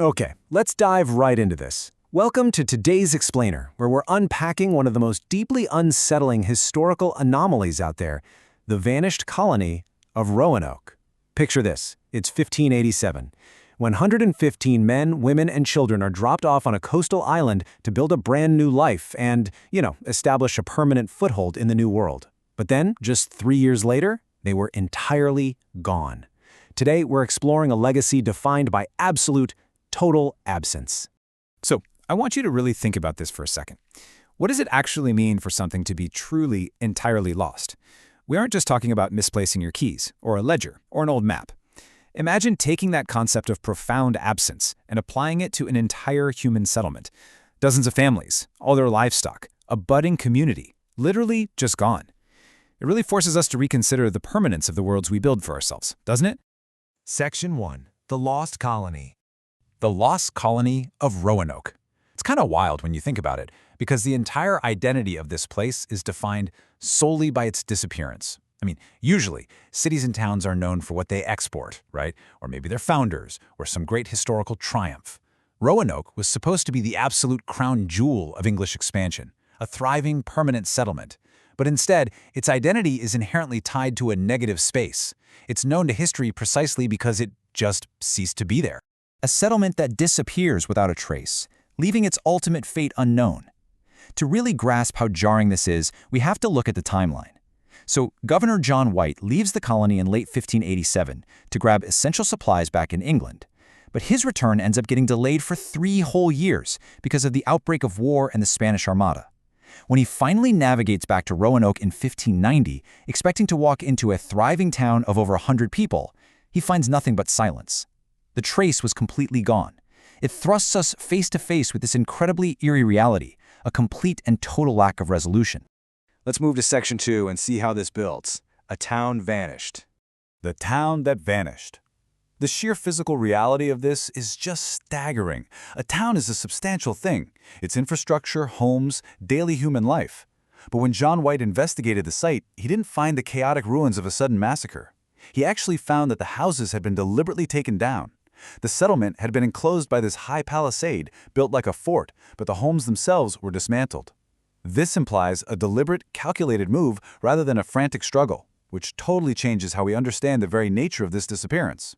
Okay, let's dive right into this. Welcome to today's Explainer, where we're unpacking one of the most deeply unsettling historical anomalies out there, the vanished colony of Roanoke. Picture this, it's 1587, when 115 men, women, and children are dropped off on a coastal island to build a brand new life and, establish a permanent foothold in the new world. But then, just 3 years later, they were entirely gone. Today, we're exploring a legacy defined by absolute, total absence. So, I want you to really think about this for a second. What does it actually mean for something to be truly, entirely lost? We aren't just talking about misplacing your keys, or a ledger, or an old map. Imagine taking that concept of profound absence and applying it to an entire human settlement. Dozens of families, all their livestock, a budding community, literally just gone. It really forces us to reconsider the permanence of the worlds we build for ourselves, doesn't it? Section 1. The Lost Colony. The Lost Colony of Roanoke. It's kind of wild when you think about it, because the entire identity of this place is defined solely by its disappearance. Usually, cities and towns are known for what they export, right? Or maybe their founders, or some great historical triumph. Roanoke was supposed to be the absolute crown jewel of English expansion, a thriving, permanent settlement. But instead, its identity is inherently tied to a negative space. It's known to history precisely because it just ceased to be there. A settlement that disappears without a trace, leaving its ultimate fate unknown. To really grasp how jarring this is, we have to look at the timeline. So, Governor John White leaves the colony in late 1587 to grab essential supplies back in England. But his return ends up getting delayed for 3 whole years because of the outbreak of war and the Spanish Armada. When he finally navigates back to Roanoke in 1590, expecting to walk into a thriving town of over 100 people, he finds nothing but silence. The trace was completely gone. It thrusts us face to face with this incredibly eerie reality, a complete and total lack of resolution. Let's move to Section 2 and see how this builds. A town vanished. The town that vanished. The sheer physical reality of this is just staggering. A town is a substantial thing. Its infrastructure, homes, daily human life. But when John White investigated the site, he didn't find the chaotic ruins of a sudden massacre. He actually found that the houses had been deliberately taken down. The settlement had been enclosed by this high palisade, built like a fort, but the homes themselves were dismantled. This implies a deliberate, calculated move rather than a frantic struggle, which totally changes how we understand the very nature of this disappearance.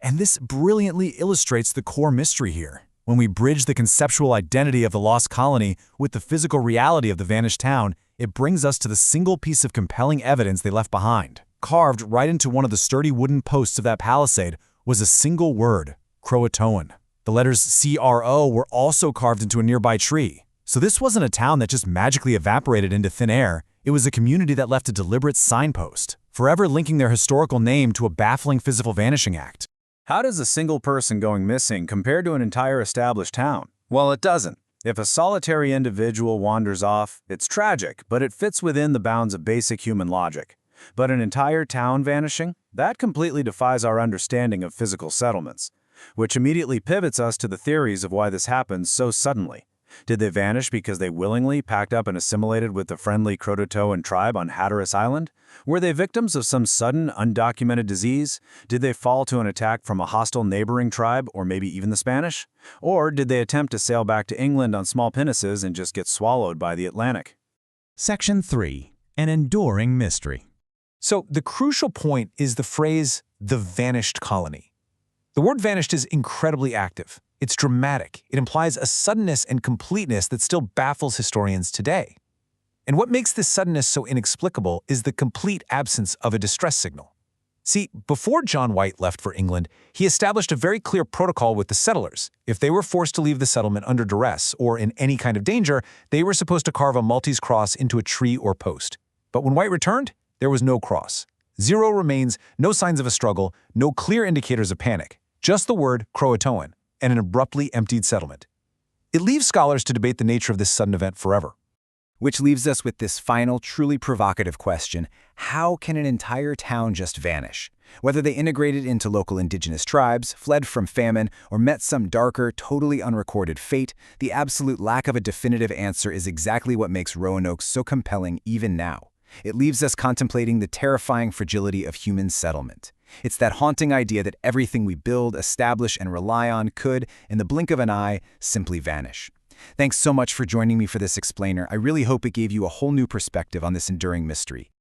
And this brilliantly illustrates the core mystery here. When we bridge the conceptual identity of the lost colony with the physical reality of the vanished town, it brings us to the single piece of compelling evidence they left behind. Carved right into one of the sturdy wooden posts of that palisade was a single word, Croatoan. The letters C-R-O were also carved into a nearby tree. So this wasn't a town that just magically evaporated into thin air. It was a community that left a deliberate signpost, forever linking their historical name to a baffling physical vanishing act. How does a single person going missing compare to an entire established town? Well, it doesn't. If a solitary individual wanders off, it's tragic, but it fits within the bounds of basic human logic. But an entire town vanishing? That completely defies our understanding of physical settlements, which immediately pivots us to the theories of why this happens so suddenly. Did they vanish because they willingly packed up and assimilated with the friendly Croatoan tribe on Hatteras Island? Were they victims of some sudden, undocumented disease? Did they fall to an attack from a hostile neighboring tribe, or maybe even the Spanish? Or did they attempt to sail back to England on small pinnaces and just get swallowed by the Atlantic? Section 3. An enduring mystery. So the crucial point is the phrase, the vanished colony. The word vanished is incredibly active. It's dramatic. It implies a suddenness and completeness that still baffles historians today. And what makes this suddenness so inexplicable is the complete absence of a distress signal. See, before John White left for England, he established a very clear protocol with the settlers. If they were forced to leave the settlement under duress or in any kind of danger, they were supposed to carve a Maltese cross into a tree or post. But when White returned, there was no cross. 0 remains, no signs of a struggle, no clear indicators of panic. Just the word Croatoan and an abruptly emptied settlement. It leaves scholars to debate the nature of this sudden event forever. Which leaves us with this final, truly provocative question: how can an entire town just vanish? Whether they integrated into local indigenous tribes, fled from famine, or met some darker, totally unrecorded fate, the absolute lack of a definitive answer is exactly what makes Roanoke so compelling even now. It leaves us contemplating the terrifying fragility of human settlement. It's that haunting idea that everything we build, establish, and rely on could, in the blink of an eye, simply vanish. Thanks so much for joining me for this explainer. I really hope it gave you a whole new perspective on this enduring mystery.